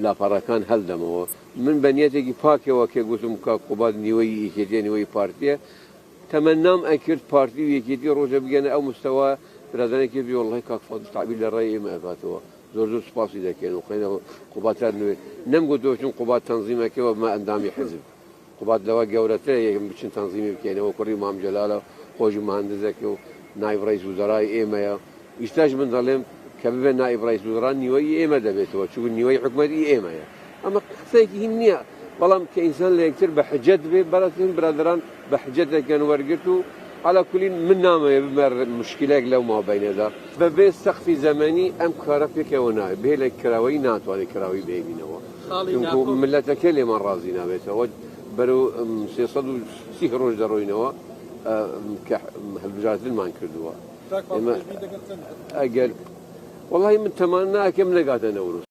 لاپەڕەکان هەڵدەمەوە من بە نیەتێکی پاکەوە کێ گوتم کە قوبات نیوەی یەکێتی نیوەی پارتیە تەمەنام ئەکرد پارتی و یەکێتی ڕۆژە بگەنە ئەو مستەوە برادرێکی بێ وەڵڵای کاک فەضل تعبیر لە ڕای ئێمە ئەکاتەوە زۆر زۆر سوپاسی دەکەین و خێنەوە قوباتار نوێ نەمگوتەوە چون قوبات تەنزیمەکەەوە مە ئەندامی حزب قوبات لەوە گەورەترە یەکم بچین تەنزیمی بکەینەوە کوڕی مام جەلالە خۆشی مهندزەکە و نایب ڕئیس وزەرای ئێمەیە ئیشتاش من دەڵێم کە ببێ نایب ڕئیس وزەران نیوەی ئێمە دەبێتەوە چون نیوەی حکومەتی ئێمەیە ئەمە قسەیەکی هین نییە بەڵام کە ئینسان لە یەکتر بە حجەت بێ بەڕاتین برادران بە حجەت دەکەن وەرگرت و على كل من نامه بمر مشكلة لو ما بين ذا ببي سقف زمني أم كارفك ونا به لك كراوي ناتو على كراوي بيبينوا يمكن ملة كلمة رازينا بيتوا برو سيصدو سيهروج دروينوا هالبجات ما نكردوا أجل والله من تمنى كم نقاط نورس